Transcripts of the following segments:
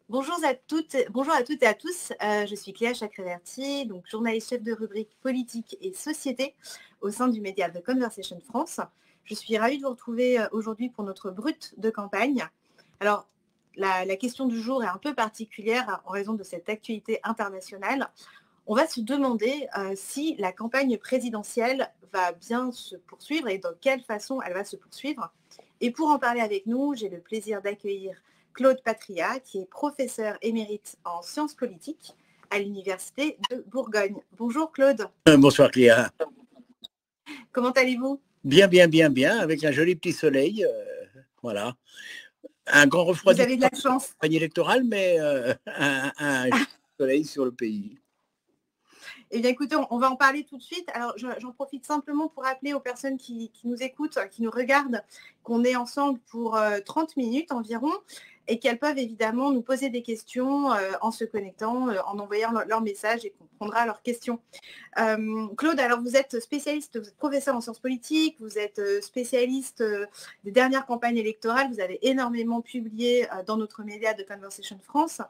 Bonjour à toutes et à tous. Je suis Cléa Chakraverty, donc journaliste chef de rubrique politique et société au sein du média The Conversation France. Je suis ravie de vous retrouver aujourd'hui pour notre brut de campagne. Alors, la question du jour est un peu particulière en raison de cette actualité internationale. On va se demander si la campagne présidentielle va bien se poursuivre et dans quelle façon elle va se poursuivre. Et pour en parler avec nous, j'ai le plaisir d'accueillir Claude Patria, qui est professeur émérite en sciences politiques à l'Université de Bourgogne. Bonjour Claude. Bonsoir Cléa. Comment allez-vous? Bien, avec un joli petit soleil. Voilà. Un grand refroidissement. Vous avez de la chance. Campagne électorale, mais un soleil sur le pays. Eh bien, écoutez, on va en parler tout de suite. Alors, j'en profite simplement pour rappeler aux personnes qui nous écoutent, qui nous regardent, qu'on est ensemble pour 30 minutes environ et qu'elles peuvent évidemment nous poser des questions en se connectant, en envoyant leur message et qu'on prendra leurs questions. Claude, alors vous êtes spécialiste, vous êtes professeur en sciences politiques, vous êtes spécialiste des dernières campagnes électorales, vous avez énormément publié dans notre média The Conversation France.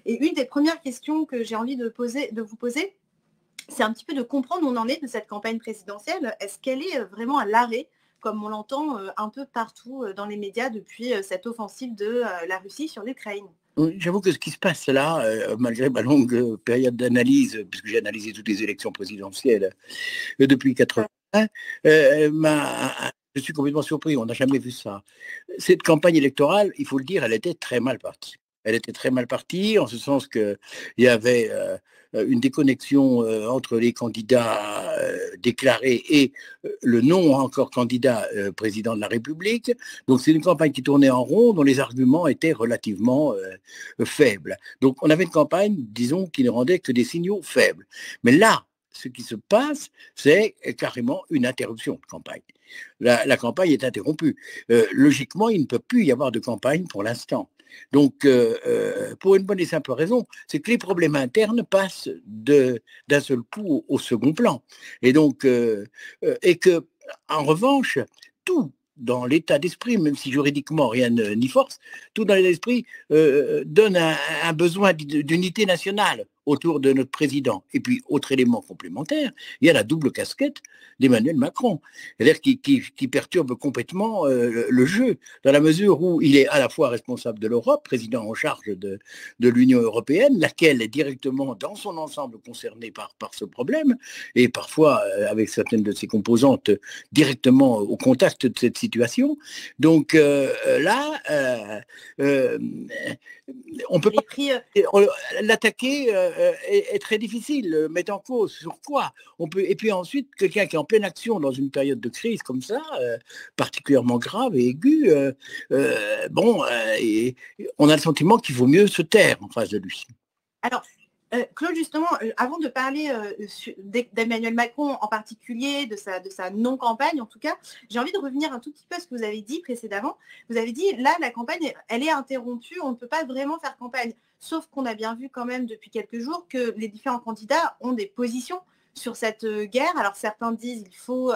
Et une des premières questions que j'ai envie de vous poser, c'est un petit peu de comprendre où on en est de cette campagne présidentielle. Est-ce qu'elle est vraiment à l'arrêt, comme on l'entend un peu partout dans les médias depuis cette offensive de la Russie sur l'Ukraine? J'avoue que ce qui se passe là, malgré ma longue période d'analyse, puisque j'ai analysé toutes les élections présidentielles depuis 80 ans, je suis complètement surpris, on n'a jamais vu ça. Cette campagne électorale, il faut le dire, elle était très mal partie. Elle était très mal partie, en ce sens qu'il y avait une déconnexion entre les candidats déclarés et le non encore candidat président de la République. Donc c'est une campagne qui tournait en rond, dont les arguments étaient relativement faibles. Donc on avait une campagne, disons, qui ne rendait que des signaux faibles. Mais là, ce qui se passe, c'est carrément une interruption de campagne. La campagne est interrompue. Logiquement, il ne peut plus y avoir de campagne pour l'instant. Donc, pour une bonne et simple raison, c'est que les problèmes internes passent d'un seul coup au second plan. Et donc, et que, en revanche, tout dans l'état d'esprit, même si juridiquement rien n'y force, tout dans l'état d'esprit donne un besoin d'unité nationale autour de notre président. Et puis, autre élément complémentaire, il y a la double casquette d'Emmanuel Macron, c'est-à-dire qui perturbe complètement le jeu, dans la mesure où il est à la fois responsable de l'Europe, président en charge de l'Union européenne, laquelle est directement dans son ensemble concernée par ce problème, et parfois avec certaines de ses composantes directement au contact de cette situation. Donc là, on peut pas l'attaquer est très difficile, mettre en cause sur quoi on peut. Et puis ensuite, quelqu'un qui est en pleine action dans une période de crise comme ça, particulièrement grave et aiguë, et on a le sentiment qu'il vaut mieux se taire en face de lui. Alors, Claude, justement, avant de parler d'Emmanuel Macron en particulier, de sa non-campagne en tout cas, j'ai envie de revenir un tout petit peu à ce que vous avez dit précédemment. Vous avez dit, là, la campagne, elle est interrompue, on ne peut pas vraiment faire campagne. Sauf qu'on a bien vu quand même depuis quelques jours que les différents candidats ont des positions sur cette guerre. Alors certains disent qu'il faut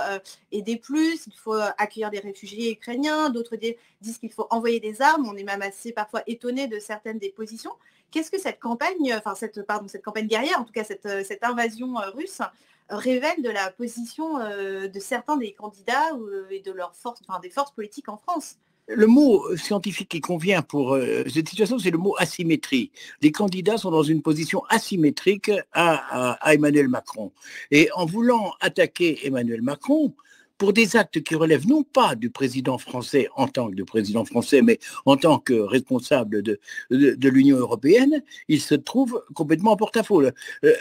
aider plus, il faut accueillir des réfugiés ukrainiens, d'autres disent qu'il faut envoyer des armes. On est même assez parfois étonné de certaines des positions. Qu'est-ce que cette campagne, cette campagne guerrière, en tout cas cette invasion russe, révèle de la position de certains des candidats et de leurs forces, des forces politiques en France? Le mot scientifique qui convient pour cette situation, c'est le mot asymétrie. Les candidats sont dans une position asymétrique à Emmanuel Macron. Et en voulant attaquer Emmanuel Macron, pour des actes qui relèvent non pas du président français en tant que président français, mais en tant que responsable de l'Union européenne, ils se trouvent complètement en porte-à-faux.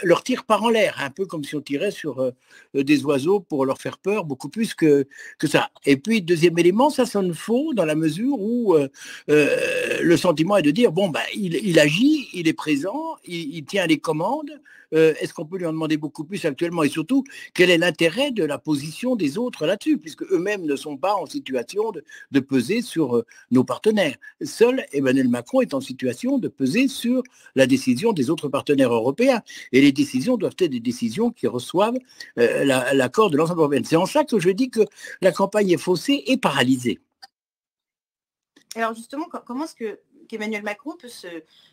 Leur tir part en l'air, un peu comme si on tirait sur des oiseaux pour leur faire peur, beaucoup plus que ça. Et puis, deuxième élément, ça sonne faux dans la mesure où le sentiment est de dire, il agit, il est présent, il tient les commandes. Est-ce qu'on peut lui en demander beaucoup plus actuellement? Et surtout, quel est l'intérêt de la position des autres là-dessus, puisque eux-mêmes ne sont pas en situation de peser sur nos partenaires. Seul Emmanuel Macron est en situation de peser sur la décision des autres partenaires européens. Et les décisions doivent être des décisions qui reçoivent l'accord de l'ensemble européen. C'est en ça que je dis que la campagne est faussée et paralysée. Alors justement, comment est-ce qu'Emmanuel Macron peut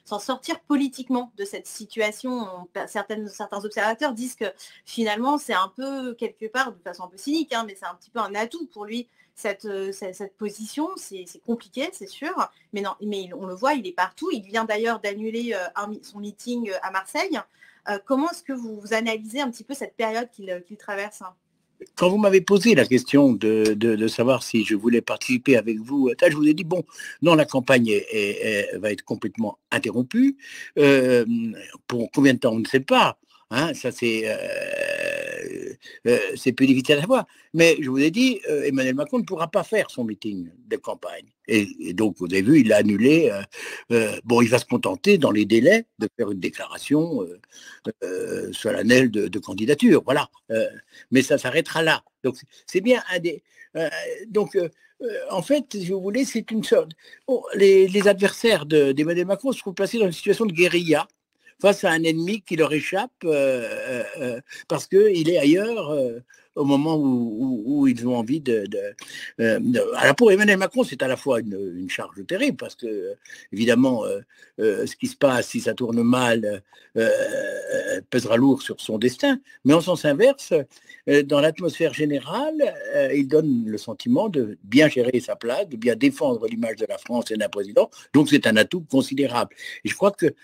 s'en sortir politiquement de cette situation? Certains observateurs disent que finalement, c'est un peu, quelque part, de façon un peu cynique, hein, mais c'est un petit peu un atout pour lui, cette position. C'est compliqué, c'est sûr, mais, non, mais on le voit, il est partout. Il vient d'ailleurs d'annuler son meeting à Marseille. Comment est-ce que vous analysez un petit peu cette période qu'il traverse, hein? Quand vous m'avez posé la question de savoir si je voulais participer avec vous, je vous ai dit, bon, non, la campagne va être complètement interrompue. Pour combien de temps, on ne sait pas. Hein, ça, c'est plus difficile à savoir. Mais je vous ai dit, Emmanuel Macron ne pourra pas faire son meeting de campagne. Et donc, vous avez vu, il a annulé. Bon, il va se contenter, dans les délais, de faire une déclaration solennelle de candidature. Voilà. Mais ça s'arrêtera là. Donc, c'est bien un des. En fait, si vous voulez, c'est une sorte. Bon, les adversaires d'Emmanuel Macron se trouvent placés dans une situation de guérilla face à un ennemi qui leur échappe parce qu'il est ailleurs au moment où ils ont envie Alors pour Emmanuel Macron, c'est à la fois une charge terrible parce que, évidemment, ce qui se passe, si ça tourne mal, pèsera lourd sur son destin. Mais en sens inverse, dans l'atmosphère générale, il donne le sentiment de bien gérer sa place, de bien défendre l'image de la France et d'un président. Donc c'est un atout considérable. Et je crois que,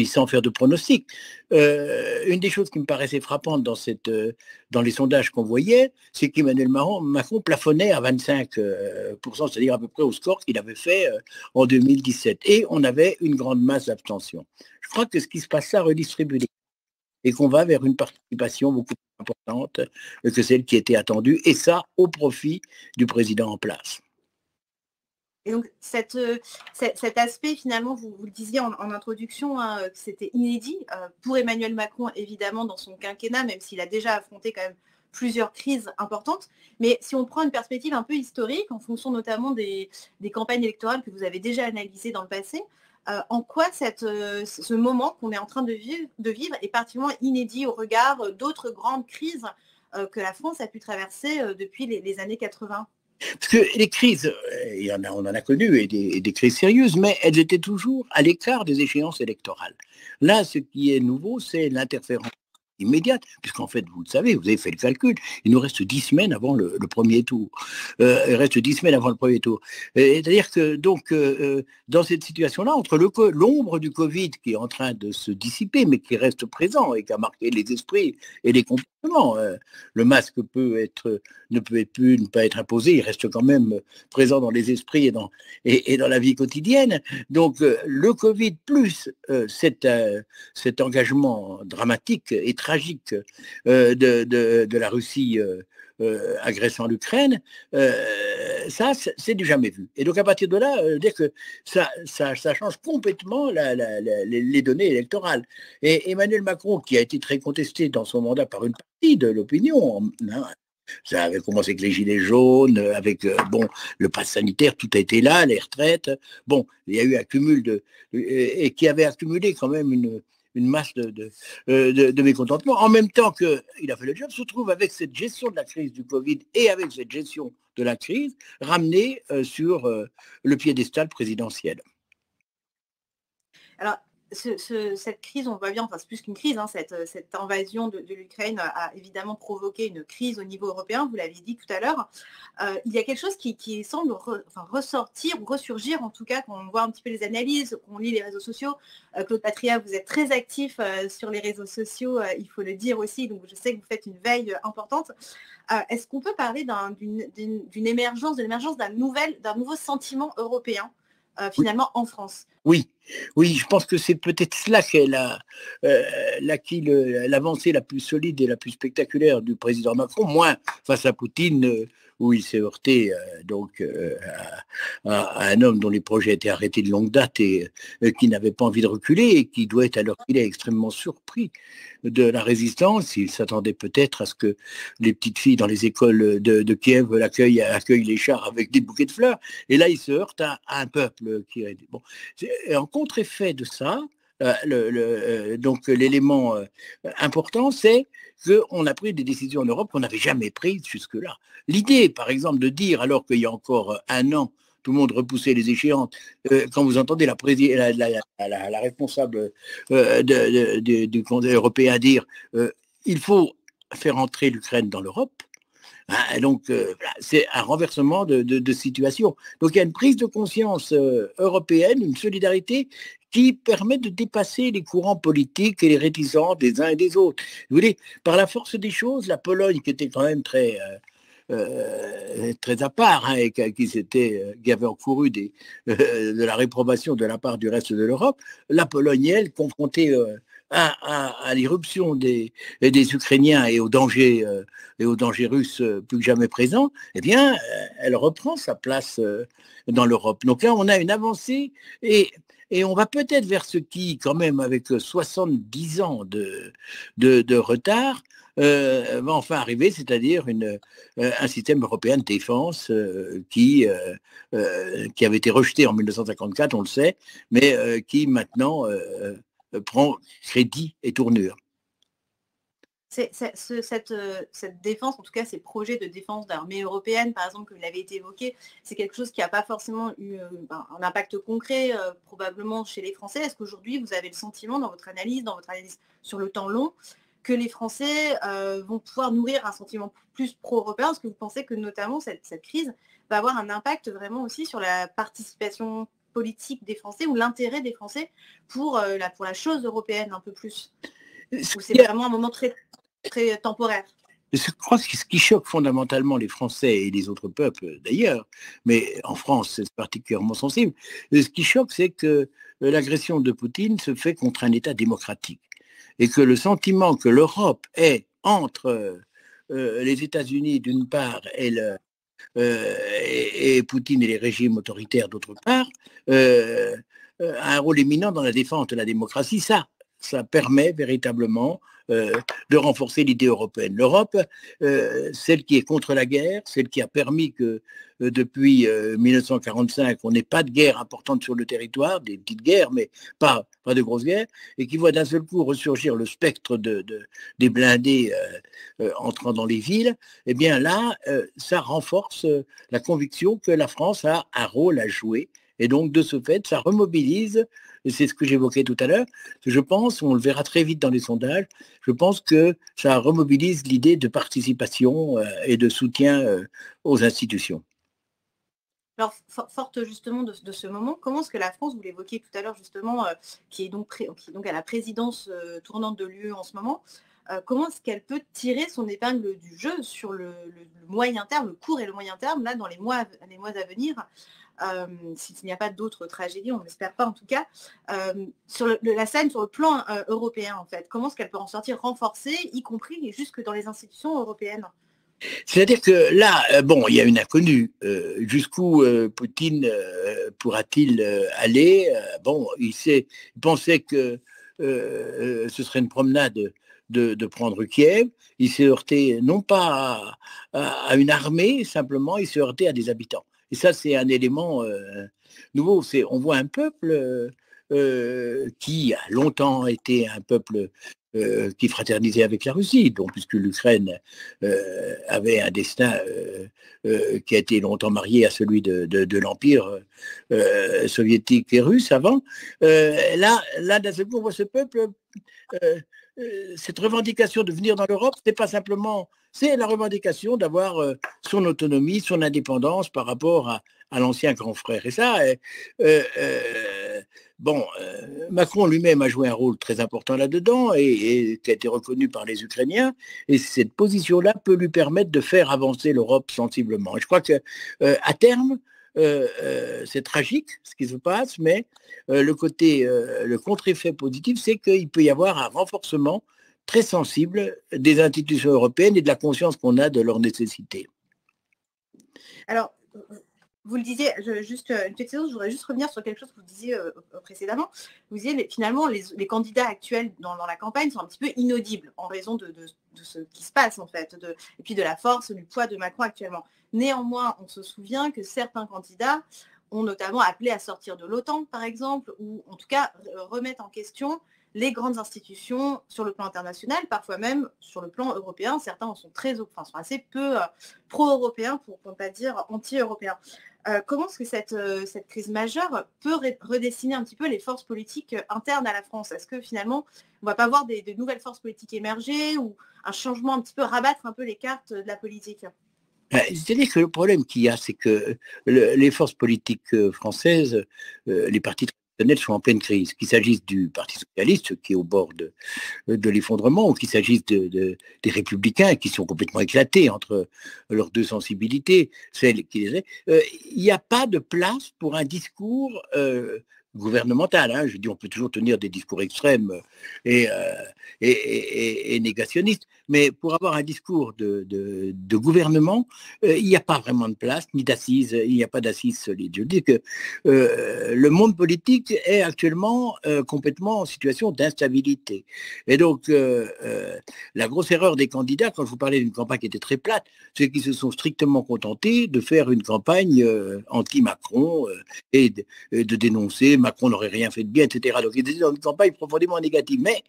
sans faire de pronostic, une des choses qui me paraissait frappante dans les sondages qu'on voyait, c'est qu'Emmanuel Macron plafonnait à 25%, c'est-à-dire à peu près au score qu'il avait fait en 2017. Et on avait une grande masse d'abstention. Je crois que ce qui se passe là redistribue les et qu'on va vers une participation beaucoup plus importante que celle qui était attendue, et ça au profit du président en place. Et donc cet aspect, finalement, vous le disiez en introduction, hein, que c'était inédit pour Emmanuel Macron, évidemment, dans son quinquennat, même s'il a déjà affronté quand même plusieurs crises importantes. Mais si on prend une perspective un peu historique, en fonction notamment des campagnes électorales que vous avez déjà analysées dans le passé, en quoi ce moment qu'on est en train de vivre est particulièrement inédit au regard d'autres grandes crises que la France a pu traverser depuis les années 80? Parce que les crises, on en a connu, et des crises sérieuses, mais elles étaient toujours à l'écart des échéances électorales. Là, ce qui est nouveau, c'est l'interférence immédiate, puisqu'en fait, vous le savez, vous avez fait le calcul, il nous reste 10 semaines avant le premier tour. Il reste 10 semaines avant le premier tour. C'est-à-dire que, donc, dans cette situation-là, entre l'ombre du Covid qui est en train de se dissiper, mais qui reste présent et qui a marqué les esprits et les comportements, le masque ne peut plus ne pas être imposé, il reste quand même présent dans les esprits et dans la vie quotidienne. Donc, le Covid plus cet engagement dramatique et tragique de la Russie agressant l'Ukraine, ça, c'est du jamais vu. Et donc, à partir de là, dire que ça change complètement les données électorales. Et Emmanuel Macron, qui a été très contesté dans son mandat par une partie de l'opinion, hein, ça avait commencé avec les gilets jaunes, avec le pass sanitaire, tout a été là, les retraites. Bon, il y a eu un cumul et qui avait accumulé quand même une masse de mécontentement. En même temps qu'il a fait le job, se trouve avec cette gestion de la crise du Covid et avec cette gestion de la crise ramenée sur le piédestal présidentiel. Alors, cette crise, on voit bien, enfin c'est plus qu'une crise, hein, cette invasion de l'Ukraine a évidemment provoqué une crise au niveau européen, vous l'aviez dit tout à l'heure. Il y a quelque chose qui semble ressortir ou ressurgir, en tout cas, quand on voit un petit peu les analyses, qu'on lit les réseaux sociaux. Claude Patria, vous êtes très actif sur les réseaux sociaux, il faut le dire aussi, donc je sais que vous faites une veille importante. Est-ce qu'on peut parler d'une émergence, d'un nouveau sentiment européen finalement en France? Oui, je pense que c'est peut-être cela qu'est l'avancée la plus solide et la plus spectaculaire du président Macron, moins face à Poutine, où il s'est heurté à un homme dont les projets étaient arrêtés de longue date et qui n'avait pas envie de reculer et qui doit être, alors qu'il est extrêmement surpris de la résistance. Il s'attendait peut-être à ce que les petites filles dans les écoles de Kiev accueillent les chars avec des bouquets de fleurs. Et là, il se heurte à un peuple qui est... Bon. Et en contre-effet de ça, donc l'élément important, c'est qu'on a pris des décisions en Europe qu'on n'avait jamais prises jusque-là. L'idée, par exemple, de dire, alors qu'il y a encore un an, tout le monde repoussait les échéances. Quand vous entendez la responsable du Conseil européen dire il faut faire entrer l'Ukraine dans l'Europe, hein, donc voilà, c'est un renversement de situation. Donc il y a une prise de conscience européenne, une solidarité qui permet de dépasser les courants politiques et les réticences des uns et des autres. Vous voyez, par la force des choses, la Pologne, qui était quand même très à part, hein, et qui avait encouru de la réprobation de la part du reste de l'Europe, la Pologne, elle, confrontée à l'irruption des Ukrainiens et aux dangers russes plus que jamais présents, eh bien, elle reprend sa place dans l'Europe. Donc là, on a une avancée et on va peut-être vers ce qui, quand même, avec 70 ans de retard, va enfin arriver, c'est-à-dire un système européen de défense qui avait été rejeté en 1954, on le sait, mais qui maintenant prend crédit et tournure. Cette défense, en tout cas ces projets de défense d'armée européenne, par exemple, comme il avait été évoqué, c'est quelque chose qui n'a pas forcément eu un impact concret probablement chez les Français. Est-ce qu'aujourd'hui, vous avez le sentiment dans votre analyse sur le temps long, que les Français vont pouvoir nourrir un sentiment plus pro-européen? Est-ce que vous pensez que notamment cette crise va avoir un impact vraiment aussi sur la participation politique des Français ou l'intérêt des Français pour la chose européenne un peu plus? Ou c'est vraiment un moment très temporaire? Je crois que ce qui choque fondamentalement les Français et les autres peuples d'ailleurs, mais en France c'est particulièrement sensible, ce qui choque, c'est que l'agression de Poutine se fait contre un État démocratique et que le sentiment que l'Europe est entre les États-Unis d'une part et Poutine et les régimes autoritaires d'autre part a un rôle éminent dans la défense de la démocratie. Ça permet véritablement de renforcer l'idée européenne. L'Europe, celle qui est contre la guerre, celle qui a permis que depuis 1945, on n'ait pas de guerre importante sur le territoire, des petites guerres, mais pas de grosses guerres, et qui voit d'un seul coup ressurgir le spectre des blindés entrant dans les villes, eh bien là, ça renforce la conviction que la France a un rôle à jouer. Et donc, de ce fait, ça remobilise, et c'est ce que j'évoquais tout à l'heure, je pense, on le verra très vite dans les sondages, je pense que ça remobilise l'idée de participation et de soutien aux institutions. Alors, forte justement de ce moment, comment est-ce que la France, vous l'évoquiez tout à l'heure justement, qui est donc à la présidence tournante de l'UE en ce moment, comment est-ce qu'elle peut tirer son épingle du jeu sur le moyen terme, le court et le moyen terme, là, dans les mois à venir, s'il n'y a pas d'autres tragédies, on ne l'espère pas en tout cas, sur la scène, sur le plan européen en fait. Comment est-ce qu'elle peut en sortir renforcée, y compris et jusque dans les institutions européennes? C'est-à-dire que là, bon, il y a une inconnue. Jusqu'où Poutine pourra-t-il aller? Bon, il pensait que ce serait une promenade de prendre Kiev. Il s'est heurté non pas à une armée, simplement, il s'est heurté à des habitants. Et ça, c'est un élément nouveau. On voit un peuple qui a longtemps été un peuple qui fraternisait avec la Russie, donc puisque l'Ukraine avait un destin qui a été longtemps marié à celui de l'Empire soviétique et russe avant. Là, d'un seul coup, on voit ce peuple, cette revendication de venir dans l'Europe, c'est la revendication d'avoir son autonomie, son indépendance par rapport à l'ancien grand frère. Et ça, Macron lui-même a joué un rôle très important là-dedans et qui a été reconnu par les Ukrainiens. Et cette position-là peut lui permettre de faire avancer l'Europe sensiblement. Et je crois que à terme, c'est tragique ce qui se passe, mais le contre-effet positif, c'est qu'il peut y avoir un renforcement très sensible des institutions européennes et de la conscience qu'on a de leur nécessité. Alors, vous le disiez, juste une petite chose, je voudrais juste revenir sur quelque chose que vous disiez précédemment. Vous disiez, finalement, les candidats actuels dans la campagne sont un petit peu inaudibles en raison de ce qui se passe, en fait, et puis de la force, du poids de Macron actuellement. Néanmoins, on se souvient que certains candidats ont notamment appelé à sortir de l'OTAN, par exemple, ou en tout cas remettre en question les grandes institutions sur le plan international, parfois même sur le plan européen. Certains en sont sont assez peu pro-européens, pour ne pas dire anti-européens. Comment est-ce que cette crise majeure peut redessiner un petit peu les forces politiques internes à la France? Est-ce que finalement, on ne va pas voir de nouvelles forces politiques émerger ou un changement un petit peu, rabattre un peu les cartes de la politique? C'est-à-dire que le problème qu'il y a, c'est que les forces politiques françaises, les partis traditionnels sont en pleine crise. Qu'il s'agisse du Parti socialiste, qui est au bord de l'effondrement, ou qu'il s'agisse des républicains, qui sont complètement éclatés entre leurs deux sensibilités, celles qui les il n'y a pas de place pour un discours gouvernemental. Hein. Je dis, on peut toujours tenir des discours extrêmes et négationnistes, mais pour avoir un discours de gouvernement, il n'y a pas vraiment de place, ni d'assises, il n'y a pas d'assises solides. Je dis que le monde politique est actuellement complètement en situation d'instabilité. Et donc, la grosse erreur des candidats, quand je vous parlais d'une campagne qui était très plate, c'est qu'ils se sont strictement contentés de faire une campagne anti-Macron et de dénoncer Macron n'aurait rien fait de bien, etc. Donc, ils étaient dans une campagne profondément négative. Mais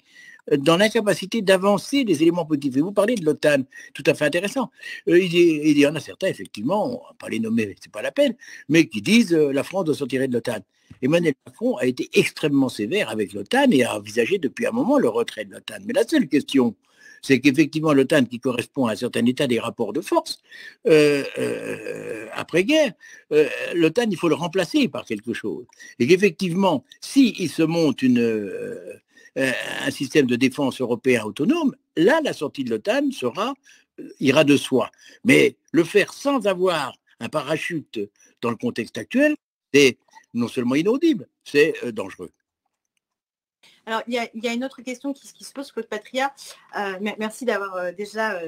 dans l'incapacité d'avancer des éléments positifs. Et vous parlez de l'OTAN, tout à fait intéressant. Il y en a certains, effectivement, on ne va pas les nommer, ce n'est pas la peine, mais qui disent la France doit sortir de l'OTAN. Emmanuel Macron a été extrêmement sévère avec l'OTAN et a envisagé depuis un moment le retrait de l'OTAN. Mais la seule question, c'est qu'effectivement l'OTAN, qui correspond à un certain état des rapports de force, après-guerre, l'OTAN, il faut le remplacer par quelque chose. Et qu'effectivement, s'il se monte un système de défense européen autonome, là, la sortie de l'OTAN ira de soi. Mais le faire sans avoir un parachute dans le contexte actuel, c'est non seulement inaudible, c'est dangereux. Alors, il y a une autre question qui se pose, Claude Patria. Merci d'avoir déjà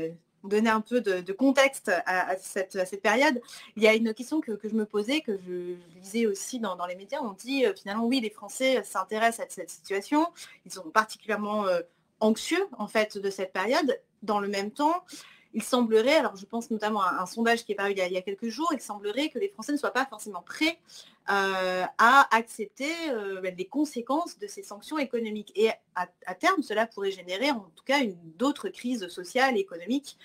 donné un peu de contexte à cette période. Il y a une question que je me posais, que je lisais aussi dans les médias. On dit finalement, oui, les Français s'intéressent à cette situation. Ils sont particulièrement anxieux, en fait, de cette période. Dans le même temps, il semblerait, alors je pense notamment à un sondage qui est paru il y a quelques jours, il semblerait que les Français ne soient pas forcément prêts à accepter les conséquences de ces sanctions économiques. Et à terme, cela pourrait générer en tout cas d'autres crises sociales et économiques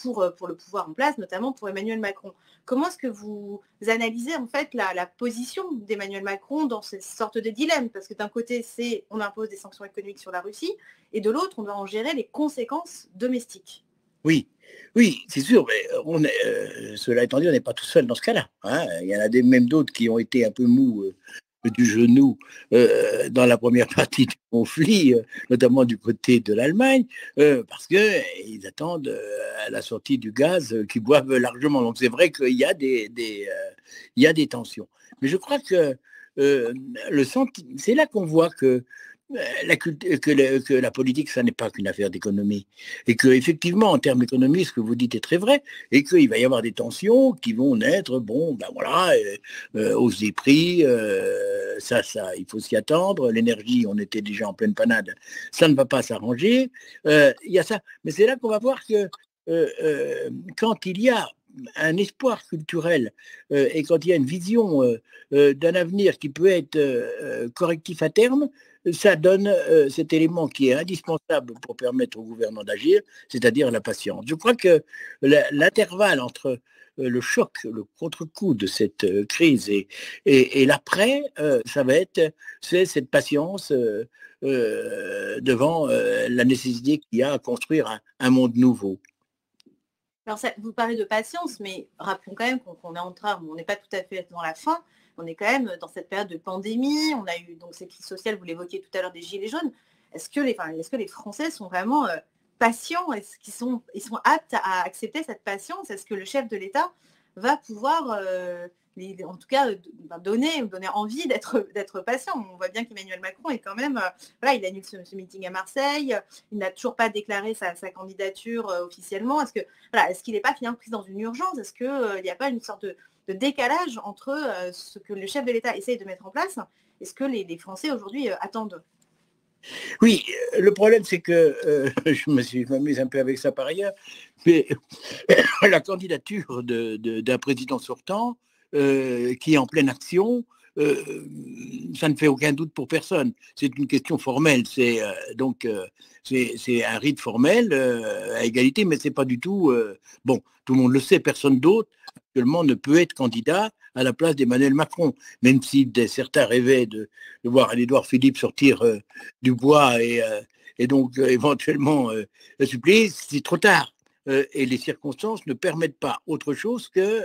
pour le pouvoir en place, notamment pour Emmanuel Macron. Comment est-ce que vous analysez en fait la position d'Emmanuel Macron dans cette sorte de dilemme? Parce que d'un côté, on impose des sanctions économiques sur la Russie, et de l'autre, on doit en gérer les conséquences domestiques. Oui, oui, c'est sûr, mais cela étant dit, on n'est pas tout seul dans ce cas-là. Hein. Il y en a même d'autres qui ont été un peu mous du genou dans la première partie du conflit, notamment du côté de l'Allemagne, parce qu'ils attendent la sortie du gaz, qu'ils boivent largement. Donc c'est vrai qu'il y a il y a des tensions. Mais je crois que c'est là qu'on voit que la politique, ça n'est pas qu'une affaire d'économie. Et qu'effectivement, en termes économiques, ce que vous dites est très vrai, et qu'il va y avoir des tensions qui vont naître, hausse des prix, ça, il faut s'y attendre. L'énergie, on était déjà en pleine panade, ça ne va pas s'arranger. Il y a ça. Mais c'est là qu'on va voir que quand il y a un espoir culturel et quand il y a une vision d'un avenir qui peut être correctif à terme, ça donne cet élément qui est indispensable pour permettre au gouvernement d'agir, c'est-à-dire la patience. Je crois que l'intervalle entre le choc, le contre-coup de cette crise et l'après, c'est cette patience devant la nécessité qu'il y a à construire un monde nouveau. Alors, vous parlez de patience, mais rappelons quand même qu'on est on n'est pas tout à fait dans la fin, on est quand même dans cette période de pandémie, on a eu donc ces crises sociales, vous l'évoquiez tout à l'heure, des gilets jaunes. Est-ce que les Français sont vraiment patients? Est-ce qu'ils sont aptes à accepter cette patience? Est-ce que le chef de l'État va pouvoir, en tout cas, donner envie d'être patient? On voit bien qu'Emmanuel Macron est quand même, il annule ce meeting à Marseille, il n'a toujours pas déclaré sa candidature officiellement. Est-ce qu'il n'est pas finalement pris dans une urgence? Est-ce qu'il n'y a pas une sorte de décalage entre ce que le chef de l'État essaye de mettre en place et ce que les Français aujourd'hui attendent? Oui, le problème, c'est que je m'amuse un peu avec ça par ailleurs, mais la candidature d'un président sortant qui est en pleine action ça ne fait aucun doute pour personne. C'est une question formelle. C'est un rite formel à égalité, mais c'est pas du tout. Bon, tout le monde le sait, personne d'autre actuellement ne peut être candidat à la place d'Emmanuel Macron, même si certains rêvaient de voir Édouard Philippe sortir du bois et donc éventuellement suppléer, c'est trop tard. Et les circonstances ne permettent pas autre chose que,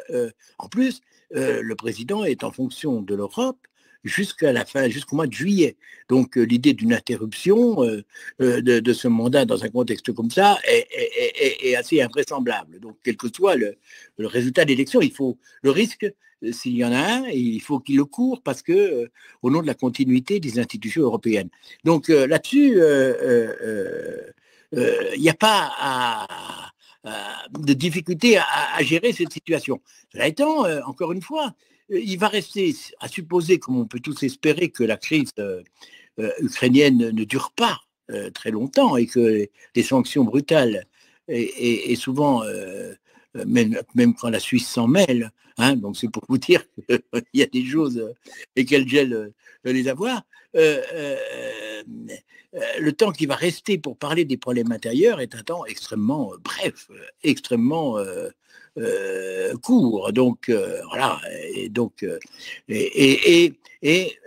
en plus, le président est en fonction de l'Europe jusqu'à la fin, jusqu'au mois de juillet. Donc l'idée d'une interruption de ce mandat dans un contexte comme ça est assez invraisemblable. Donc quel que soit le résultat de l'élection, il faut le risque, s'il y en a un, il faut qu'il le court parce que au nom de la continuité des institutions européennes. Donc là-dessus, il n'y a pas de difficulté à gérer cette situation. Cela étant, encore une fois, il va rester à supposer, comme on peut tous espérer, que la crise ukrainienne ne dure pas très longtemps et que les sanctions brutales et souvent, même quand la Suisse s'en mêle, hein, donc c'est pour vous dire qu'il y a des choses et qu'elle gèle les avoir, le temps qui va rester pour parler des problèmes intérieurs est un temps extrêmement bref, extrêmement court. Donc voilà. Et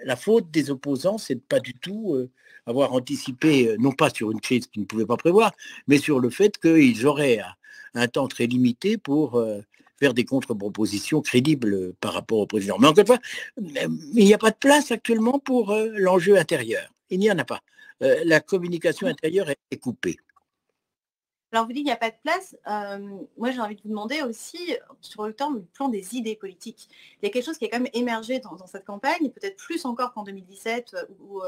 la faute des opposants, c'est de pas du tout avoir anticipé, non pas sur une crise qu'ils ne pouvaient pas prévoir, mais sur le fait qu'ils auraient un temps très limité pour faire des contre-propositions crédibles par rapport au président. Mais encore une fois, il n'y a pas de place actuellement pour l'enjeu intérieur. Il n'y en a pas. La communication intérieure est coupée. Alors, vous dites qu'il n'y a pas de place. Moi, j'ai envie de vous demander aussi, sur le plan des idées politiques, il y a quelque chose qui est quand même émergé dans cette campagne, peut-être plus encore qu'en 2017, ou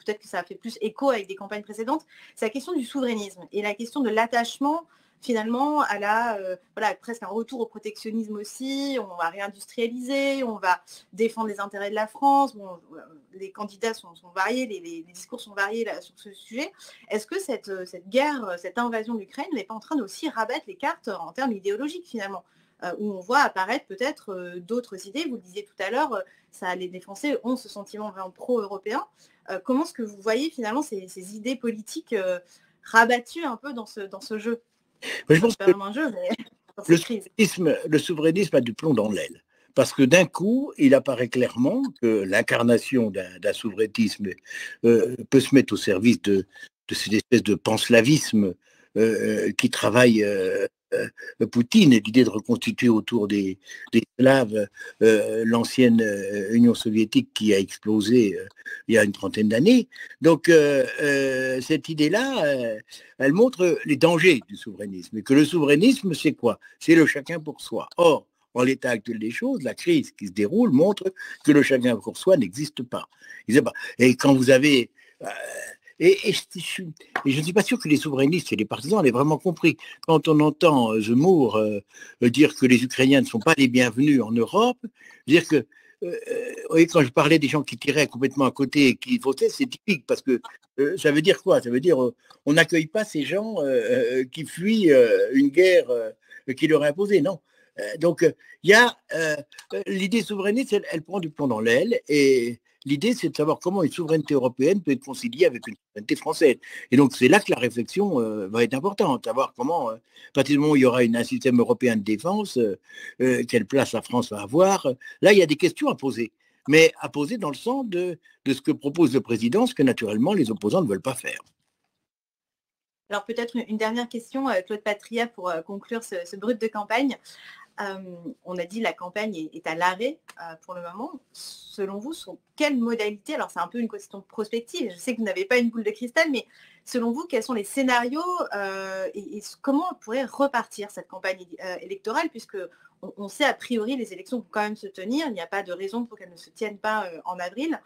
peut-être que ça a fait plus écho avec des campagnes précédentes, c'est la question du souverainisme et la question de l'attachement finalement à voilà, presque un retour au protectionnisme aussi. On va réindustrialiser, on va défendre les intérêts de la France. Bon, les candidats sont variés, les discours sont variés là, sur ce sujet. Est-ce que cette guerre, cette invasion de l'Ukraine n'est pas en train d'aussi rabattre les cartes en termes idéologiques finalement, où on voit apparaître peut-être d'autres idées. Vous le disiez tout à l'heure, les Français ont ce sentiment vraiment pro-européen. Comment est-ce que vous voyez finalement ces idées politiques rabattues un peu dans ce jeu? Mais je pense que le souverainisme a du plomb dans l'aile. Parce que d'un coup, il apparaît clairement que l'incarnation d'un souverainisme peut se mettre au service de cette espèce de panslavisme qui travaille Poutine, et l'idée de reconstituer autour des Slaves l'ancienne Union soviétique qui a explosé il y a une trentaine d'années. Donc cette idée-là, elle montre les dangers du souverainisme. Et que le souverainisme, c'est quoi? C'est le chacun pour soi. Or, en l'état actuel des choses, la crise qui se déroule montre que le chacun pour soi n'existe pas. Et quand vous avez... Et je ne suis pas sûr que les souverainistes et les partisans l'aient vraiment compris. Quand on entend Zemmour dire que les Ukrainiens ne sont pas les bienvenus en Europe, dire que, vous voyez, quand je parlais des gens qui tiraient complètement à côté et qui votaient, c'est typique, parce que ça veut dire quoi? Ça veut dire on n'accueille pas ces gens qui fuient une guerre qui leur est imposée, non. Donc, il y a l'idée souverainiste, elle prend du plomb dans l'aile, et l'idée, c'est de savoir comment une souveraineté européenne peut être conciliée avec une souveraineté française. Et donc, c'est là que la réflexion va être importante, savoir comment, à partir du moment où il y aura un système européen de défense, quelle place la France va avoir. Là, il y a des questions à poser, mais à poser dans le sens de ce que propose le président, ce que naturellement les opposants ne veulent pas faire. Alors, peut-être une dernière question, Claude Patria, pour conclure ce brut de campagne. On a dit la campagne est à l'arrêt pour le moment. Selon vous, sur quelles modalités, alors c'est un peu une question prospective, je sais que vous n'avez pas une boule de cristal, mais selon vous, quels sont les scénarios et comment on pourrait repartir cette campagne électorale, puisque on sait a priori les élections vont quand même se tenir, il n'y a pas de raison pour qu'elles ne se tiennent pas en avril.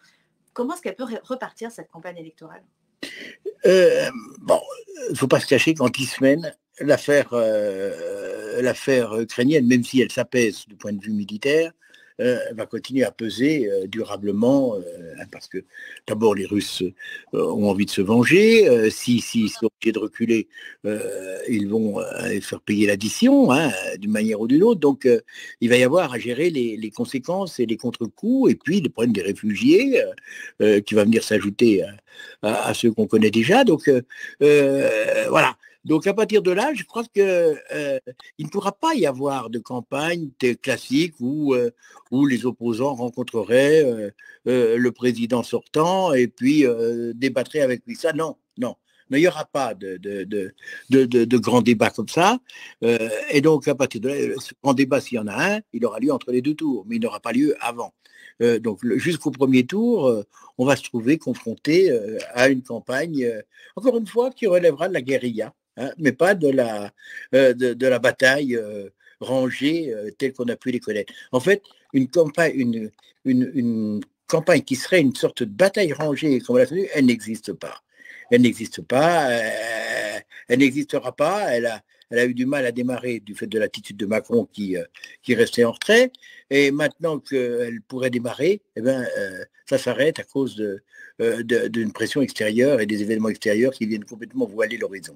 Comment est-ce qu'elle peut repartir cette campagne électorale? Bon, il ne faut pas se cacher qu'en 10 semaines, l'affaire ukrainienne, même si elle s'apaise du point de vue militaire, va continuer à peser durablement, parce que d'abord les Russes ont envie de se venger. S'ils sont obligés de reculer, ils vont faire payer l'addition, hein, d'une manière ou d'une autre. Donc il va y avoir à gérer les conséquences et les contre-coups, et puis le problème des réfugiés qui va venir s'ajouter à ceux qu'on connaît déjà. Donc voilà. Donc à partir de là, je crois que il ne pourra pas y avoir de campagne classique où les opposants rencontreraient le président sortant et puis débattraient avec lui. Ça, non, non. Mais il n'y aura pas de grands débats comme ça. Et donc, à partir de là, ce grand débat, s'il y en a un, il aura lieu entre les 2 tours, mais il n'aura pas lieu avant. Donc, jusqu'au premier tour, on va se trouver confronté à une campagne, encore une fois, qui relèvera de la guérilla, hein, mais pas de la bataille rangée telle qu'on a pu les connaître. En fait, une campagne qui serait une sorte de bataille rangée, comme on l'a connu, elle n'existe pas. Elle n'existe pas, elle n'existera pas, elle a eu du mal à démarrer du fait de l'attitude de Macron qui restait en retrait, et maintenant qu'elle pourrait démarrer, eh ben, ça s'arrête à cause d'une pression extérieure et des événements extérieurs qui viennent complètement voiler l'horizon.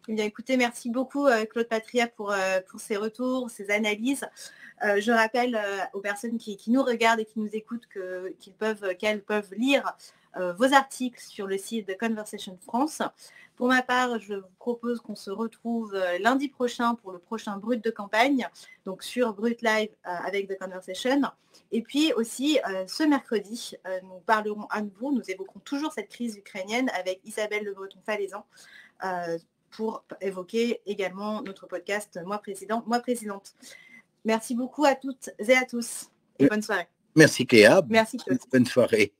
Eh bien, écoutez, merci beaucoup Claude Patria pour ces retours, ces analyses. Je rappelle aux personnes qui nous regardent et qui nous écoutent qu'elles peuvent lire vos articles sur le site de Conversation France. Pour ma part, je vous propose qu'on se retrouve lundi prochain pour le prochain Brut de campagne, donc sur Brut Live avec The Conversation. Et puis aussi, ce mercredi, nous parlerons à nouveau, nous évoquerons toujours cette crise ukrainienne avec Isabelle Le Breton-Falaisan pour évoquer également notre podcast Moi Président, Moi Présidente. Merci beaucoup à toutes et à tous et bonne soirée. Merci Cléa. Merci Claude. Bonne soirée.